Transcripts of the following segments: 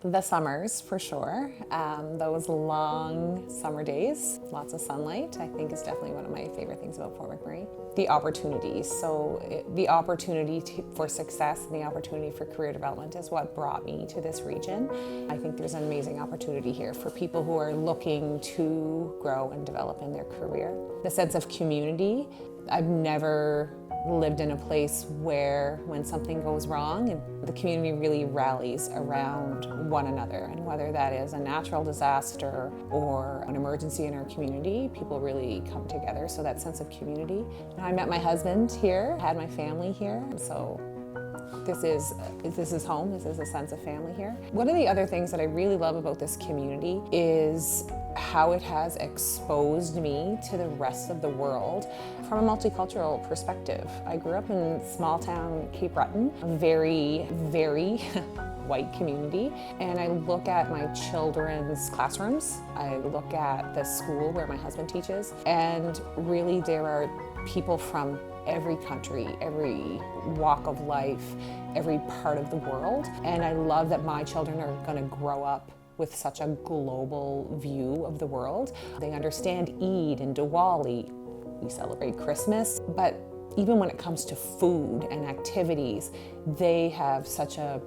The summers, for sure. Those long summer days, lots of sunlight, I think is definitely one of my favorite things about Fort McMurray. The opportunities. The opportunity for success and the opportunity for career development is what brought me to this region. I think there's an amazing opportunity here for people who are looking to grow and develop in their career. The sense of community. I've never lived in a place where when something goes wrong, the community really rallies around one another. And whether that is a natural disaster or an emergency in our community, people really come together. So that sense of community. And I met my husband here, had my family here. So this is home, this is a sense of family here. One of the other things that I really love about this community is how it has exposed me to the rest of the world from a multicultural perspective. I grew up in small town Cape Breton, a very, very white community, and I look at my children's classrooms, I look at the school where my husband teaches, and really there are people from every country, every walk of life, every part of the world, and I love that my children are going to grow up with such a global view of the world. They understand Eid and Diwali. We celebrate Christmas, but even when it comes to food and activities, they have such a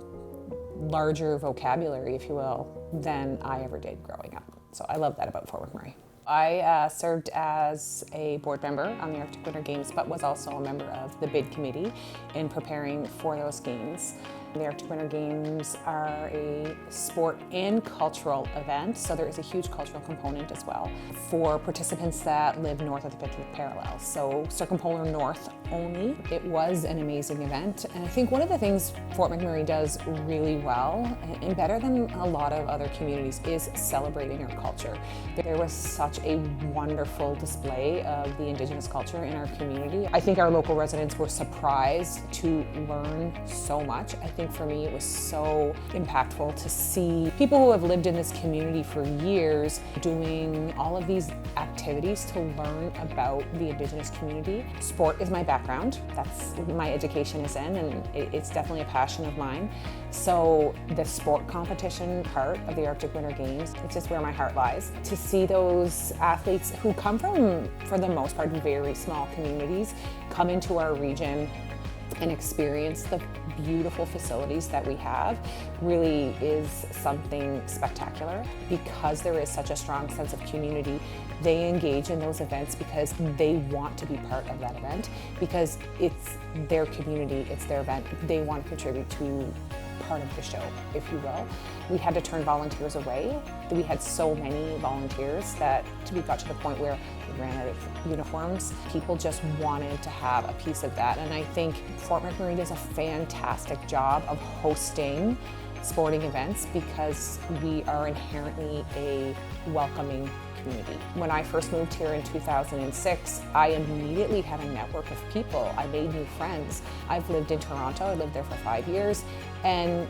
larger vocabulary, if you will, than I ever did growing up. So I love that about Fort McMurray. I served as a board member on the Arctic Winter Games, but was also a member of the bid committee in preparing for those games. The Arctic Winter Games are a sport and cultural event, so there is a huge cultural component as well for participants that live north of the Pacific Parallel. So circumpolar north only. It was an amazing event, and I think one of the things Fort McMurray does really well, and better than a lot of other communities, is celebrating our culture. There was such a wonderful display of the Indigenous culture in our community. I think our local residents were surprised to learn so much. I think for me it was so impactful to see people who have lived in this community for years doing all of these activities to learn about the Indigenous community. Sport is my background. That's my education is in, and it's definitely a passion of mine. So the sport competition part of the Arctic Winter Games, it's just where my heart lies. To see those athletes who come from, for the most part, very small communities, come into our region and experience the beautiful facilities that we have really is something spectacular. Because there is such a strong sense of community, they engage in those events because they want to be part of that event, because it's their community, it's their event. They want to contribute to part of the show, if you will. We had to turn volunteers away. We had so many volunteers that we got to the point where we ran out of uniforms. People just wanted to have a piece of that, and I think Fort McMurray does a fantastic job of hosting sporting events because we are inherently a welcoming community. When I first moved here in 2006, I immediately had a network of people. I made new friends. I've lived in Toronto, I lived there for 5 years, and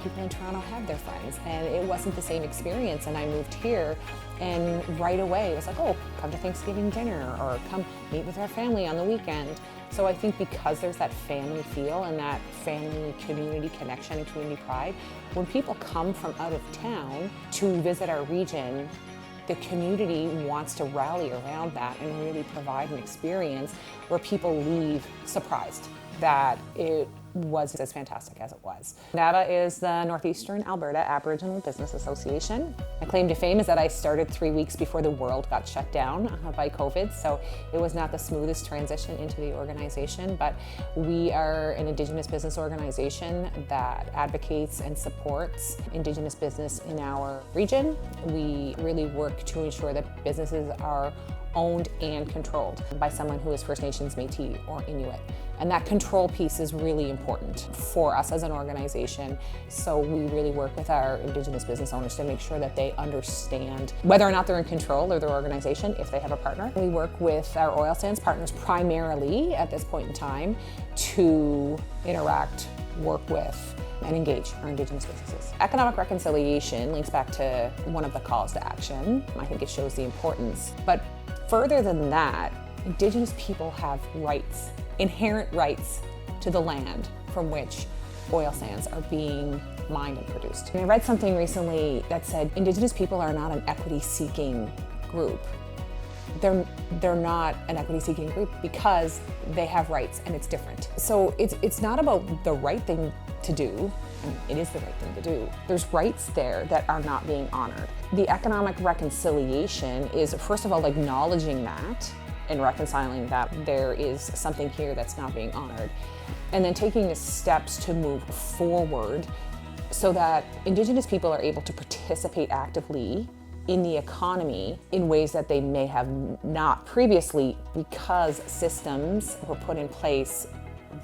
people in Toronto had their friends, and it wasn't the same experience. And I moved here, and right away it was like, oh, come to Thanksgiving dinner, or come meet with our family on the weekend. So I think because there's that family feel and that family community connection and community pride, when people come from out of town to visit our region, the community wants to rally around that and really provide an experience where people leave surprised that it was as fantastic as it was. NAABA is the Northeastern Alberta Aboriginal Business Association. My claim to fame is that I started 3 weeks before the world got shut down by COVID, so it was not the smoothest transition into the organization, but we are an Indigenous business organization that advocates and supports Indigenous business in our region. We really work to ensure that businesses are owned and controlled by someone who is First Nations, Métis, or Inuit. And that control piece is really important for us as an organization. So we really work with our Indigenous business owners to make sure that they understand whether or not they're in control of their organization, if they have a partner. We work with our oil sands partners primarily at this point in time to interact, work with, and engage our Indigenous businesses. Economic reconciliation links back to one of the calls to action. I think it shows the importance. But further than that, Indigenous people have rights, inherent rights to the land from which oil sands are being mined and produced. And I read something recently that said Indigenous people are not an equity-seeking group. They're not an equity-seeking group because they have rights and it's different. So it's not about the right thing to do, and it is the right thing to do. There's rights there that are not being honored. The economic reconciliation is, first of all, acknowledging that and reconciling that there is something here that's not being honored, and then taking the steps to move forward so that Indigenous people are able to participate actively in the economy in ways that they may have not previously because systems were put in place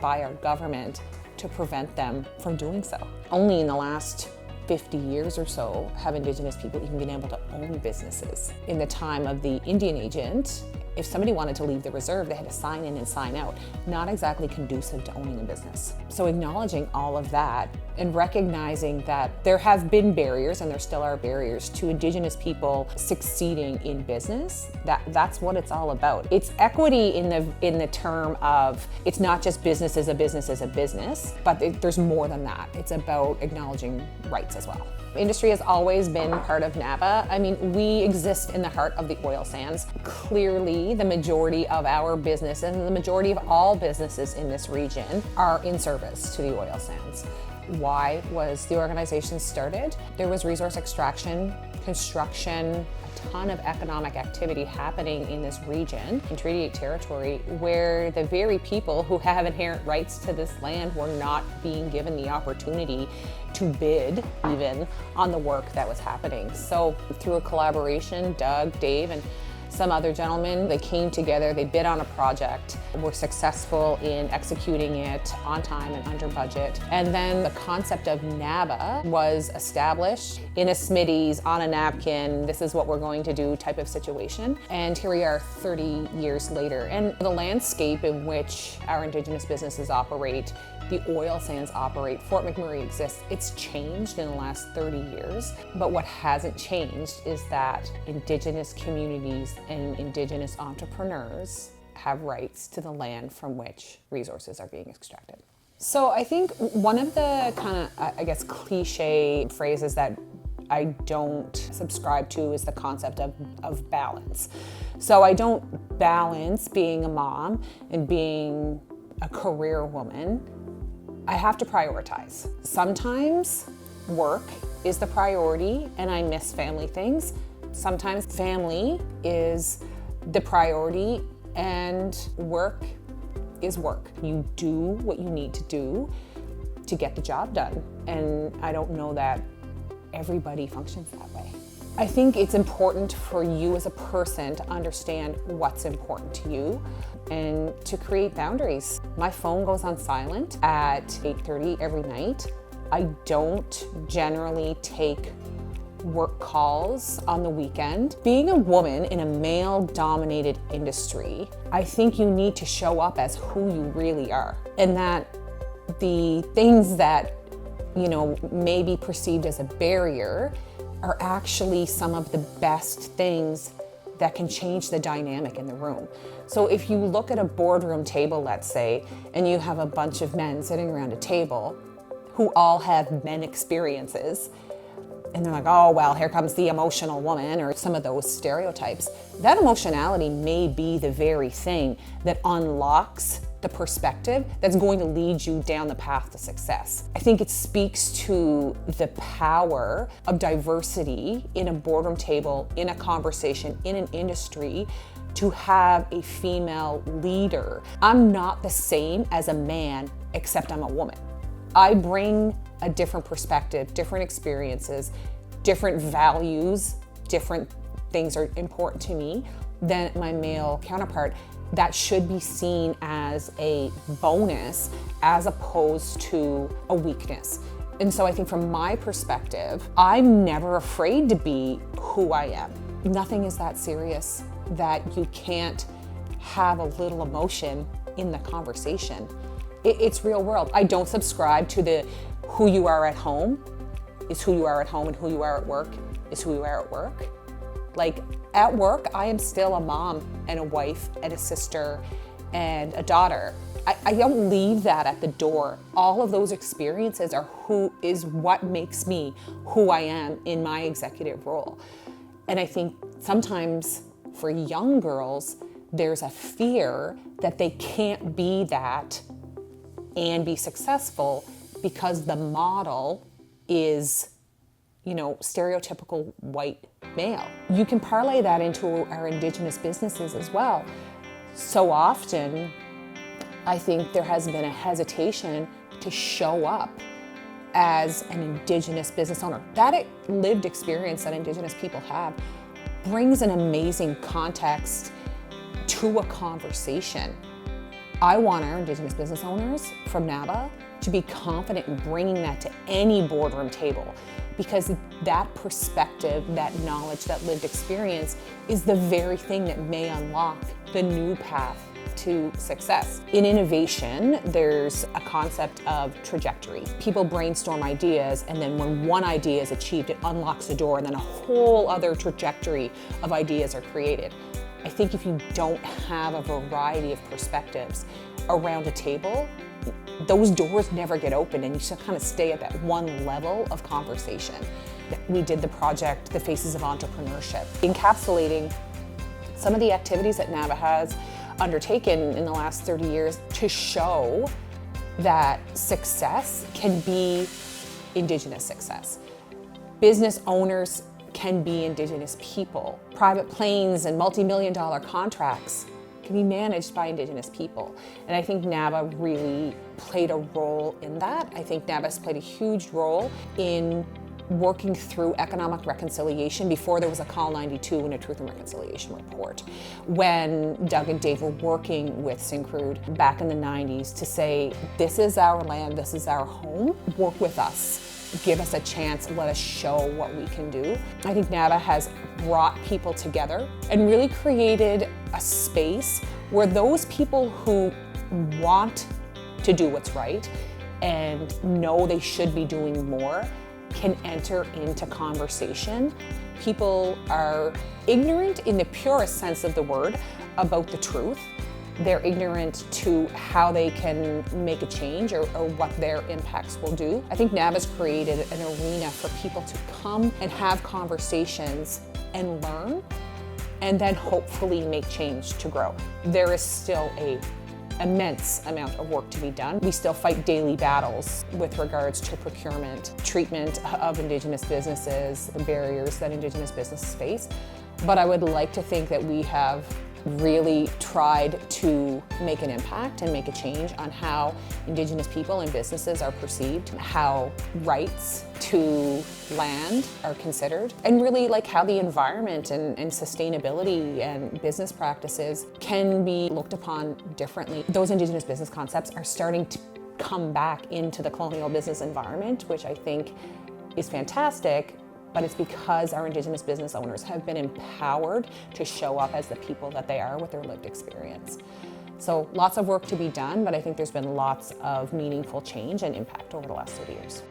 by our government to prevent them from doing so. Only in the last 50 years or so have Indigenous people even been able to own businesses. In the time of the Indian agent, if somebody wanted to leave the reserve, they had to sign in and sign out. Not exactly conducive to owning a business. So acknowledging all of that and recognizing that there have been barriers, and there still are barriers, to Indigenous people succeeding in business, that's what it's all about. It's equity in the term of, it's not just business is a business is a business, but there's more than that. It's about acknowledging rights as well. Industry has always been part of NAABA. I mean, we exist in the heart of the oil sands. Clearly, the majority of our business and the majority of all businesses in this region are in service to the oil sands. Why was the organization started? There was resource extraction, construction, a ton of economic activity happening in this region, in Treaty 8 territory, where the very people who have inherent rights to this land were not being given the opportunity to bid even on the work that was happening. So through a collaboration, Doug, Dave, and some other gentlemen, they came together, they bid on a project, were successful in executing it on time and under budget. And then the concept of NAABA was established in a Smitty's, on a napkin, this is what we're going to do type of situation. And here we are 30 years later. And the landscape in which our Indigenous businesses operate, the oil sands operate, Fort McMurray exists, it's changed in the last 30 years. But what hasn't changed is that Indigenous communities and Indigenous entrepreneurs have rights to the land from which resources are being extracted. So I think one of the kind of, cliche phrases that I don't subscribe to is the concept of balance. So I don't balance being a mom and being a career woman. I have to prioritize. Sometimes work is the priority and I miss family things. Sometimes family is the priority and work is work. You do what you need to do to get the job done. And I don't know that everybody functions that way. I think it's important for you as a person to understand what's important to you and to create boundaries. My phone goes on silent at 8:30 every night. I don't generally take work calls on the weekend. Being a woman in a male-dominated industry, I think you need to show up as who you really are, and that the things that, may be perceived as a barrier are actually some of the best things that can change the dynamic in the room. So if you look at a boardroom table, let's say, and you have a bunch of men sitting around a table who all have men experiences, and they're like, oh, well, here comes the emotional woman, or some of those stereotypes. That emotionality may be the very thing that unlocks the perspective that's going to lead you down the path to success. I think it speaks to the power of diversity in a boardroom table, in a conversation, in an industry, to have a female leader. I'm not the same as a man, except I'm a woman. I bring a different perspective, different experiences, different values, different things are important to me than my male counterpart. That should be seen as a bonus as opposed to a weakness. And so I think from my perspective, I'm never afraid to be who I am. Nothing is that serious that you can't have a little emotion in the conversation. It's real world. I don't subscribe to the who you are at home is who you are at home and who you are at work is who you are at work. Like at work, I am still a mom and a wife and a sister and a daughter. I don't leave that at the door. All of those experiences are what makes me who I am in my executive role. And I think sometimes for young girls, there's a fear that they can't be that and be successful because the model is, stereotypical white male. You can parlay that into our Indigenous businesses as well. So often, I think there has been a hesitation to show up as an Indigenous business owner. That lived experience that Indigenous people have brings an amazing context to a conversation. I want our Indigenous business owners from NAABA to be confident in bringing that to any boardroom table, because that perspective, that knowledge, that lived experience is the very thing that may unlock the new path to success. In innovation, there's a concept of trajectory. People brainstorm ideas, and then when one idea is achieved, it unlocks the door, and then a whole other trajectory of ideas are created. I think if you don't have a variety of perspectives around a table, those doors never get open, and you just kind of stay at that one level of conversation. We did the project, The Faces of Entrepreneurship, encapsulating some of the activities that NAABA has undertaken in the last 30 years to show that success can be Indigenous success. Business owners can be Indigenous people. Private planes and multi-million-dollar contracts can be managed by Indigenous people. And I think NAABA really played a role in that. I think NAABA has played a huge role in working through economic reconciliation before there was a Call 92 and a Truth and Reconciliation report. When Doug and Dave were working with Syncrude back in the 90s to say, this is our land, this is our home, work with us, give us a chance, let us show what we can do. I think NAABA has brought people together and really created a space where those people who want to do what's right and know they should be doing more can enter into conversation. People are ignorant in the purest sense of the word about the truth. They're ignorant to how they can make a change or what their impacts will do. I think NAABA's created an arena for people to come and have conversations and learn, and then hopefully make change to grow. There is still an immense amount of work to be done. We still fight daily battles with regards to procurement, treatment of Indigenous businesses, the barriers that Indigenous businesses face. But I would like to think that we have really tried to make an impact and make a change on how Indigenous people and businesses are perceived, how rights to land are considered, and really like how the environment and sustainability and business practices can be looked upon differently. Those Indigenous business concepts are starting to come back into the colonial business environment, which I think is fantastic. But it's because our Indigenous business owners have been empowered to show up as the people that they are with their lived experience. So lots of work to be done, but I think there's been lots of meaningful change and impact over the last 30 years.